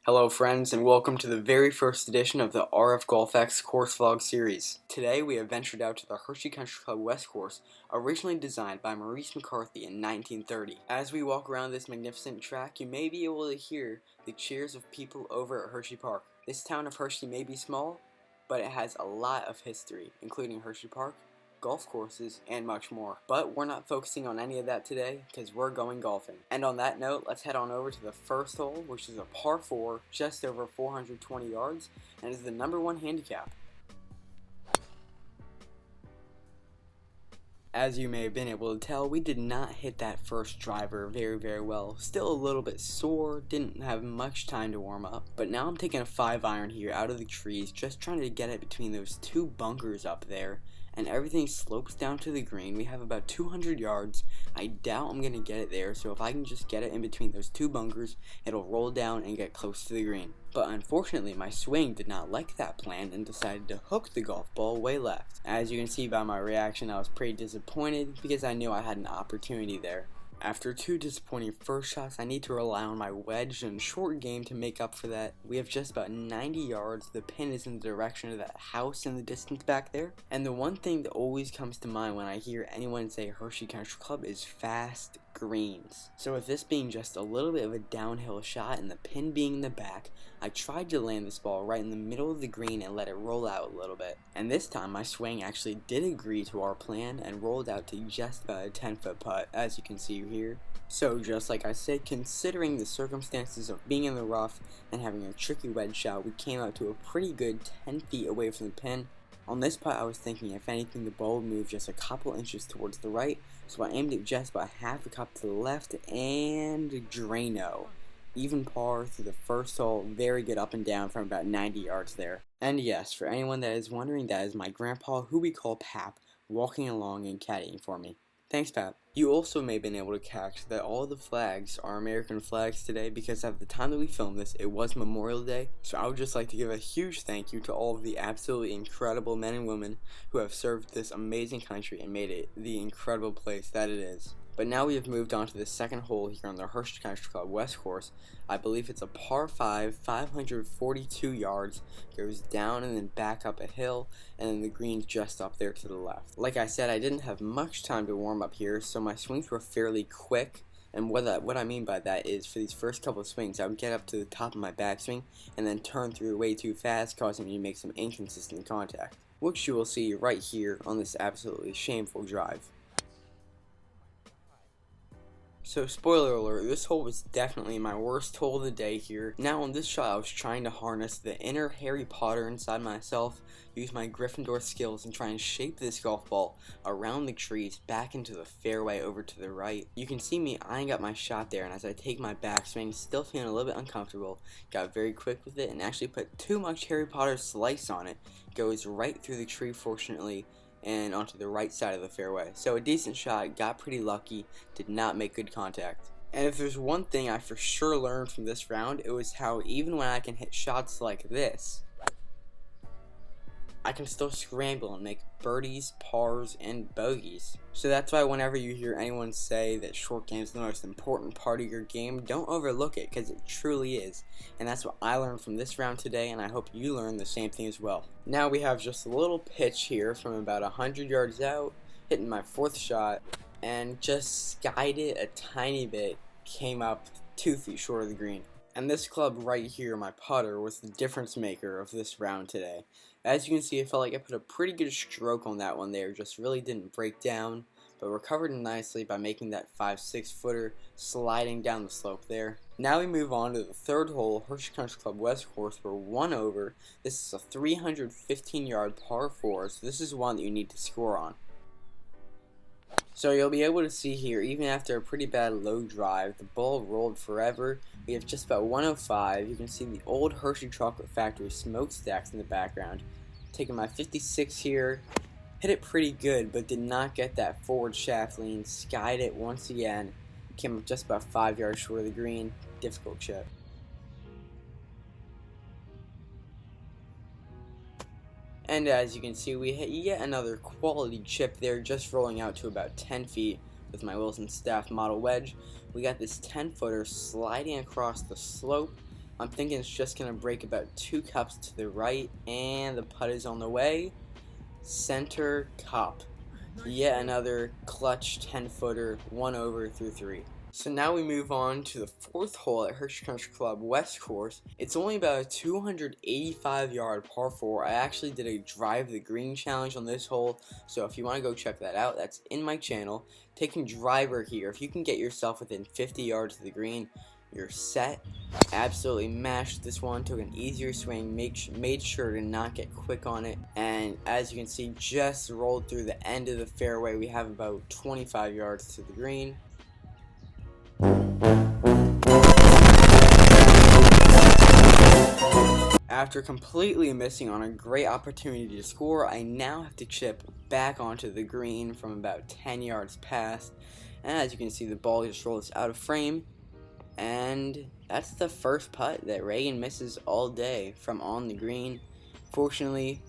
Hello friends, and welcome to the very first edition of the RF Golf X Course Vlog series. Today we have ventured out to the Hershey Country Club West Course, originally designed by Maurice McCarthy in 1930. As we walk around this magnificent track, you may be able to hear the cheers of people over at Hershey Park. This town of Hershey may be small, but it has a lot of history, including Hershey Park, golf courses, and much more. But we're not focusing on any of that today, because we're going golfing. And on that note, let's head on over to the first hole, which is a par 4, just over 420 yards, and is the #1 handicap. As you may have been able to tell, we did not hit that first driver very well. Still a little bit sore, didn't have much time to warm up. But now I'm taking a 5-iron here out of the trees, just trying to get it between those two bunkers up there. And everything slopes down to the green. We have about 200 yards. I doubt I'm going to get it there, so if I can just get it in between those two bunkers, it'll roll down and get close to the green. But unfortunately, my swing did not like that plan and decided to hook the golf ball way left. As you can see by my reaction, I was pretty disappointed because I knew I had an opportunity there. After 2 disappointing first shots, I need to rely on my wedge and short game to make up for that. We have just about 90 yards. The pin is in the direction of that house in the distance back there. And the one thing that always comes to mind when I hear anyone say Hershey Country Club is fast greens. So with this being just a little bit of a downhill shot and the pin being in the back, I tried to land this ball right in the middle of the green and let it roll out a little bit. And this time my swing actually did agree to our plan and rolled out to just about a 10-foot putt, as you can see here. So just like I said, considering the circumstances of being in the rough and having a tricky wedge shot, we came out to a pretty good 10 feet away from the pin. On this putt, I was thinking if anything the ball would move just a couple inches towards the right, so I aimed it just about half a cup to the left, and Drano. Even par through the first hole, very good up and down from about 90 yards there. And yes, for anyone that is wondering, that is my grandpa, who we call Pap, walking along and caddying for me. Thanks, Pap. You also may have been able to catch that all the flags are American flags today, because at the time that we filmed this, it was Memorial Day. So I would just like to give a huge thank you to all of the absolutely incredible men and women who have served this amazing country and made it the incredible place that it is. But now we have moved on to the second hole here on the Hershey Country Club West Course. I believe it's a par 5, 542 yards, goes down and then back up a hill, and then the green's just up there to the left. Like I said, I didn't have much time to warm up here, so my swings were fairly quick. And what I mean by that is, for these first couple of swings, I would get up to the top of my backswing and then turn through way too fast, causing me to make some inconsistent contact, which you will see right here on this absolutely shameful drive. So spoiler alert, this hole was definitely my worst hole of the day here. Now on this shot, I was trying to harness the inner Harry Potter inside myself, use my Gryffindor skills, and try and shape this golf ball around the trees back into the fairway over to the right. You can see me eyeing up my shot there, and as I take my backswing, still feeling a little bit uncomfortable, got very quick with it and actually put too much Harry Potter slice on it. Goes right through the tree, fortunately, and onto the right side of the fairway. So a decent shot, got pretty lucky, did not make good contact. And if there's one thing I for sure learned from this round, it was how even when I can hit shots like this, I can still scramble and make birdies, pars, and bogeys. So that's why whenever you hear anyone say that short game is the most important part of your game, don't overlook it, because it truly is. And that's what I learned from this round today, and I hope you learn the same thing as well. Now we have just a little pitch here from about 100 yards out, hitting my 4th shot, and just skied it a tiny bit, came up 2 feet short of the green. And this club right here, my putter, was the difference maker of this round today. As you can see, I felt like I put a pretty good stroke on that one there, just really didn't break down, but recovered nicely by making that 5-6 footer sliding down the slope there. Now we move on to the third hole, Hershey Country Club West Course. We're 1 over. This is a 315 yard par 4, so this is one that you need to score on. So you'll be able to see here, even after a pretty bad low drive, the ball rolled forever. We have just about 105. You can see the old Hershey Chocolate Factory smokestacks in the background. Taking my 56 here, hit it pretty good, but did not get that forward shaft lean. Skied it once again. Came up just about 5 yards short of the green. Difficult chip. And as you can see, we hit yet another quality chip there, just rolling out to about 10 feet with my Wilson Staff model wedge. We got this 10-footer sliding across the slope. I'm thinking it's just going to break about 2 cups to the right, and the putt is on the way. Center cup. Yet another clutch 10-footer, 1 over through 3. So now we move on to the 4th hole at Hershey Country Club West Course. It's only about a 285-yard par 4. I actually did a drive the green challenge on this hole, so if you want to go check that out, that's in my channel. Taking driver here, if you can get yourself within 50 yards of the green, you're set. Absolutely mashed this one, took an easier swing, made sure to not get quick on it, and as you can see, just rolled through the end of the fairway. We have about 25 yards to the green. After completely missing on a great opportunity to score, I now have to chip back onto the green from about 10 yards past, and as you can see, the ball just rolls out of frame, and that's the first putt that Reagan misses all day from on the green. Fortunately,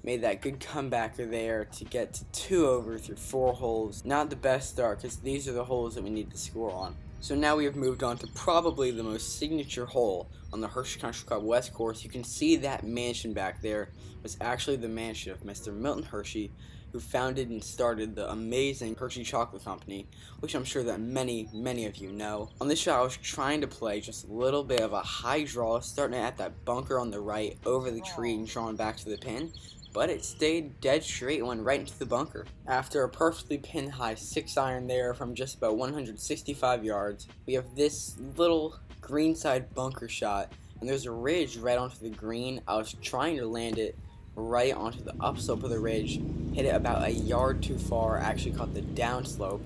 made that good comebacker there to get to 2 over through 4 holes. Not the best start, because these are the holes that we need to score on. So now we have moved on to probably the most signature hole on the Hershey Country Club West Course. You can see that mansion back there was actually the mansion of Mr. Milton Hershey, who founded and started the amazing Hershey Chocolate Company, which I'm sure that many of you know. On this shot, I was trying to play just a little bit of a high draw, starting at that bunker on the right, over the tree and drawing back to the pin, but it stayed dead straight and went right into the bunker. After a perfectly pin high 6-iron there from just about 165 yards, we have this little greenside bunker shot, and there's a ridge right onto the green. I was trying to land it right onto the upslope of the ridge, hit it about a yard too far, actually caught the downslope,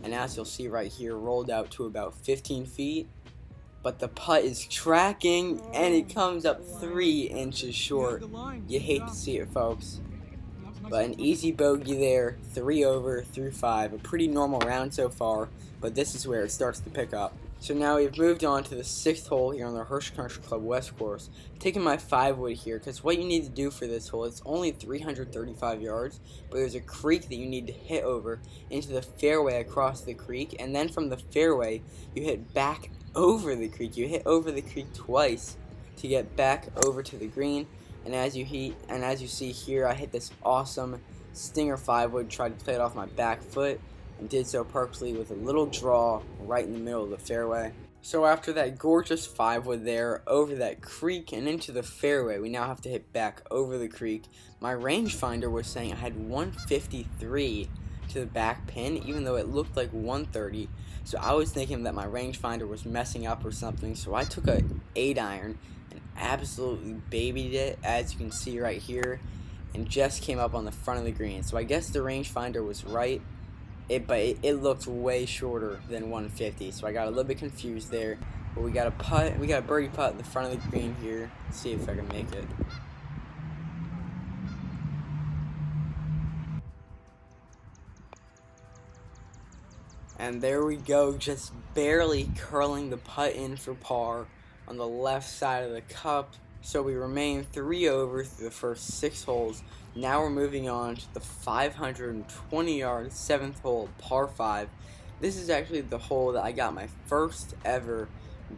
and as you'll see right here, rolled out to about 15 feet, but the putt is tracking, and it comes up 3 inches short. You hate to see it, folks. But an easy bogey there, 3 over through 5, a pretty normal round so far, but this is where it starts to pick up. So now we've moved on to the 6th hole here on the Hershey Country Club West Course. I'm taking my 5-wood here, because what you need to do for this hole, it's only 335 yards, but there's a creek that you need to hit over into the fairway across the creek, and then from the fairway, you hit back over the creek. You hit over the creek twice to get back over to the green, and as you see here, I hit this awesome stinger 5-wood, tried to play it off my back foot, and did so perfectly with a little draw right in the middle of the fairway. So after that gorgeous 5-wood there, over that creek and into the fairway, we now have to hit back over the creek. My rangefinder was saying I had 153 to the back pin, even though it looked like 130. So I was thinking that my rangefinder was messing up or something, so I took a 8-iron and absolutely babied it, as you can see right here, and just came up on the front of the green. So I guess the rangefinder was right, but it looked way shorter than 150, so I got a little bit confused there. But we got a birdie putt in the front of the green here. Let's see if I can make it. And there we go, just barely curling the putt in for par on the left side of the cup. So we remain 3 over through the first 6 holes. Now we're moving on to the 520-yard 7th hole, par 5. This is actually the hole that I got my first ever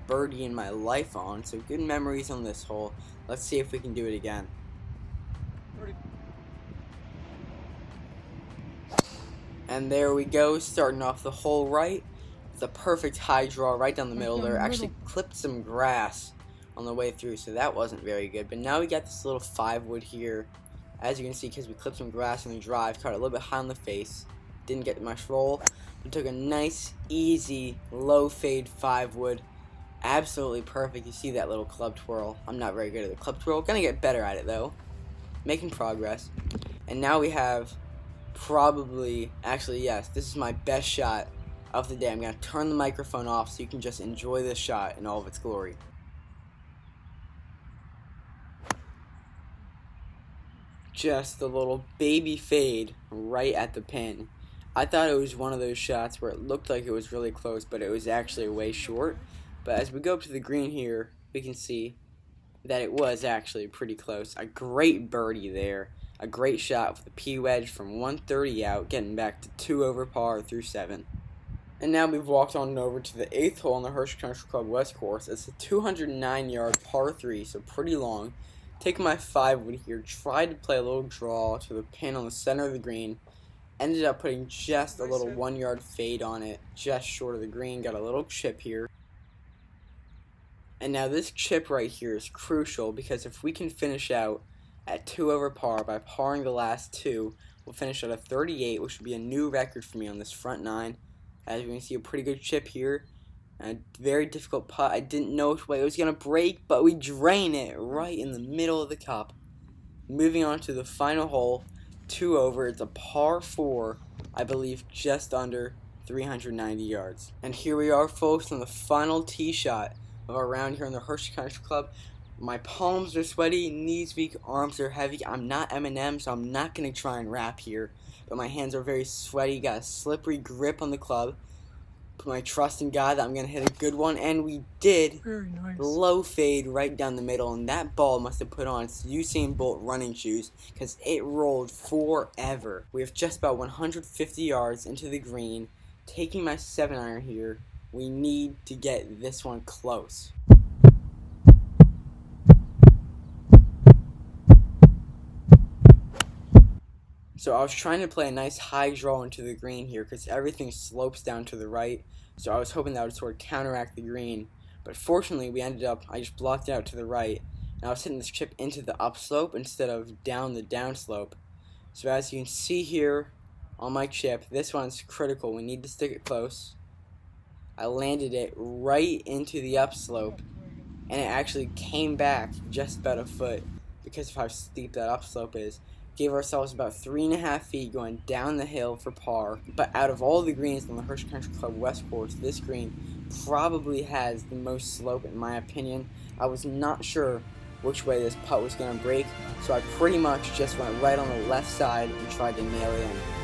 birdie in my life on, so good memories on this hole. Let's see if we can do it again. And there we go, starting off the hole right. It's a perfect high draw right down the middle there. Actually clipped some grass on the way through, so that wasn't very good. But now we got this little 5-wood here. As you can see, because we clipped some grass on the drive, caught it a little bit high on the face. Didn't get much roll. We took a nice, easy, low fade 5-wood. Absolutely perfect. You see that little club twirl. I'm not very good at the club twirl. Gonna get better at it though. Making progress. And now we have actually yes, this is my best shot of the day. I'm gonna turn the microphone off so you can just enjoy this shot in all of its glory. Just a little baby fade right at the pin. I thought it was one of those shots where it looked like it was really close, but it was actually way short. But as we go up to the green here, we can see that it was actually pretty close. A great birdie there. A great shot with the P wedge from 130 out, getting back to 2 over par through 7. And now we've walked on over to the 8th hole on the Hershey Country Club West course. It's a 209-yard par 3, so pretty long. Taking my 5-wood here, tried to play a little draw to the pin on the center of the green. Ended up putting just a little 1-yard fade on it, just short of the green. Got a little chip here. And now this chip right here is crucial, because if we can finish out at 2 over par by parring the last 2, we'll finish at a 38, which would be a new record for me on this front 9. As you can see, a pretty good chip here. A very difficult putt. I didn't know which way it was going to break, but we drain it right in the middle of the cup. Moving on to the final hole, 2 over. It's a par 4, I believe just under 390 yards. And here we are, folks, on the final tee shot of our round here in the Hershey Country Club. My palms are sweaty, knees weak, arms are heavy. I'm not Eminem, so I'm not going to try and rap here. But my hands are very sweaty, got a slippery grip on the club. Put my trust in God that I'm going to hit a good one, and we did. Very nice. Low fade right down the middle, and that ball must have put on its Usain Bolt running shoes, because it rolled forever. We have just about 150 yards into the green. Taking my 7-iron here, we need to get this one close. So I was trying to play a nice high draw into the green here, because everything slopes down to the right. So I was hoping that would sort of counteract the green. But fortunately, I just blocked it out to the right. And I was hitting this chip into the upslope instead of down the downslope. So as you can see here on my chip, this one's critical. We need to stick it close. I landed it right into the upslope, and it actually came back just about a foot because of how steep that upslope is. Gave ourselves about 3.5 feet going down the hill for par. But out of all the greens on the Hershey Country Club West course, this green probably has the most slope in my opinion. I was not sure which way this putt was going to break, so I pretty much just went right on the left side and tried to nail it in.